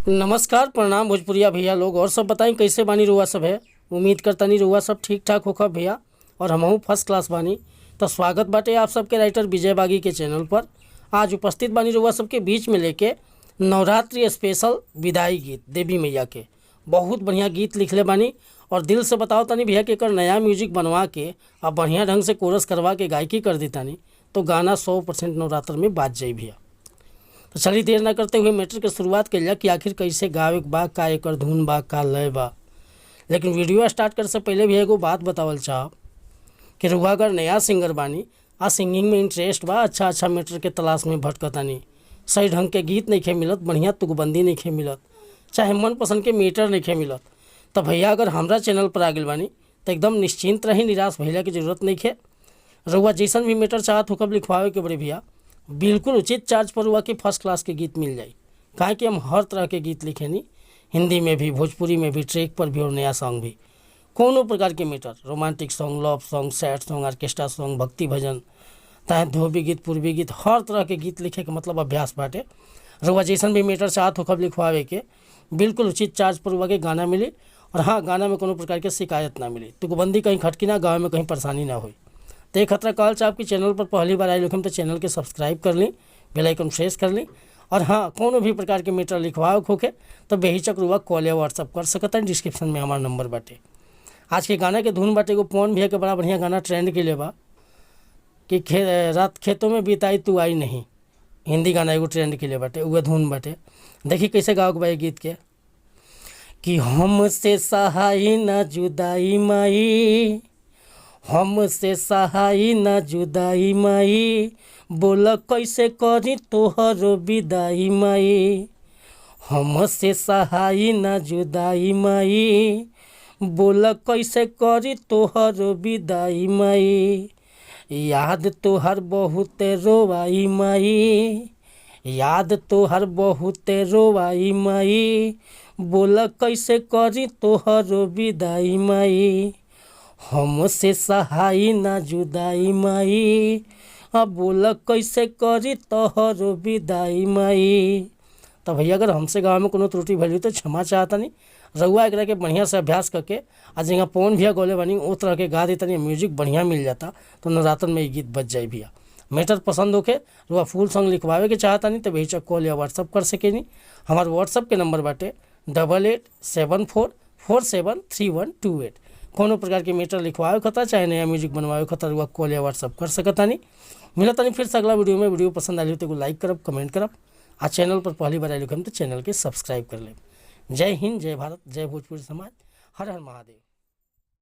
नमस्कार प्रणाम भोजपुरिया भैया लोग और सब बताएं कैसे बानी रुआ सब है। उम्मीद करतनी रुआ सब ठीक ठाक होखब भैया और हमहू फर्स्ट क्लास बानी। तो स्वागत बाटे आप सबके राइटर विजय बागी के चैनल पर। आज उपस्थित बानी रुआ सबके बीच में लेके नवरात्रि स्पेशल विदाई गीत देवी मैया के। बहुत बढ़िया गीत लिखले बानी और दिल से बताओ तनी भैया कि एकर नया म्यूजिक बनवा के अब बढ़िया ढंग से कोरस करवा के गायकी कर दी तानी तो गाना 100% नवरात्र में बाज जाई भैया। तो चलिए देर ना करते हुए मैटर के शुरुआत कर लिया कि आखिर कैसे गावे के बा, का एकर धुन बा, का लय बा। लेकिन वीडियो स्टार्ट करे से पहले भी एगो बात बतावल चाहब कि रुआ अगर नया सिंगर बानी आ सिंगिंग में इंटरेस्ट बा, अच्छा मैटर के तलाश में भटकतानी, सही ढंग के गीत नहीं खे मिलत, बढ़िया तुकबंदी नहीं खे मिलत, चाहे मनपसंद के मीटर नहीं खे मिलत, तो भैया अगर हमारा चैनल पर आ गए बानी तो एकदम निश्चिंत रही, निराश भैया की जरूरत नहीं खे। रुआ जैसन भी मैटर चाहत होकब लिखवावे के बड़े भैया बिल्कुल उचित चार्ज पर हुआ कि फर्स्ट क्लास के गीत मिल जाए। कहा कि हम हर तरह के गीत लिखे नहीं, हिंदी में भी, भोजपुरी में भी, ट्रैक पर भी और नया सॉन्ग भी, कोनो प्रकार के metre, romantic song, love song, sad song, orchestra song, भक्ति भजन, चाहे धोबी गीत, पूर्वी गीत, हर तरह के गीत लिखे के मतलब अभ्यास बाटे। रुआ जैसन भी मीटर चाहत होकब लिखवावे के बिल्कुल उचित चार्ज पर हुआ के गाना मिली। और हाँ, गाना में कोनो प्रकार के शिकायत ना मिली, तुकबंदी कहीं खटकी ना, गाँव में कहीं परेशानी ना हो। तो एक खतरा कॉल चाहे आपकी चैनल पर पहली बार आए लोग तो चैनल के सब्सक्राइब कर ली, बेल आइकन प्रेस कर ली। और हाँ, कोनो भी प्रकार के मैटर लिखवाओ होके तो बेहिचक रुआ कॉल या व्हाट्सअप कर सकता है। डिस्क्रिप्शन में हमारा नंबर बाटे। आज के गाना के धुन बाटे एगो पवन भैया के बड़ा बढ़िया गाना ट्रेंड के लिए बा कि रात खेतों में बिताई तू आई नहीं, हिंदी गाना एगो ट्रेंड के लिए बाटे, वह धुन बाटे। देखिए कैसे गाओ के बा गीत के कि हमसे सहाई न जुदाई माई, हमसे सहाई न जुदाई माई, बोल कैसे करी तोहर विदाई माई। हमसे सहाई न जुदाई माई, बोल कैसे करी तोहर विदाई माई। याद तोहर बहुत रोवाई माई, याद तोहर बहुत रोवाई माई, बोल कैसे करी तोहर विदाई माई। हमसे सहाई ना जुदाई माई, अब बोल कैसे करी तोहर विदाई माई। तो भैया अगर हमसे गाँव में कोनो त्रुटि भली तो क्षमा चाहता नहीं। रउआ एकरा के बढ़िया से अभ्यास करके आज यहाँ पवन भैया गोले बनी वो तरह के गा देता नहीं, म्यूजिक बढ़िया मिल जाता तो नवरात्र में ये गीत बच जाए भैया। मैटर पसंद होके रुआ फुल सॉन्ग लिखवावे के चाहता नहीं तो बेहिचक कॉल या व्हाट्सअप कर सके नहीं। हमारे व्हाट्सअप के नंबर बाटे 8874473128। कोनो प्रकार के मीटर लिखवावे खता चाहे नया म्यूजिक बनवावे खता रुआ कॉल या व्हाट्सअप कर सकता नहीं। मिलता नहीं फिर से अगला वीडियो में। वीडियो पसंद आई तो लाइक करब, कमेंट करब। आज चैनल पर पहली बार आए तो चैनल के सब्सक्राइब कर ले। जय हिंद, जय भारत, जय भोजपुरी समाज, हर हर महादेव।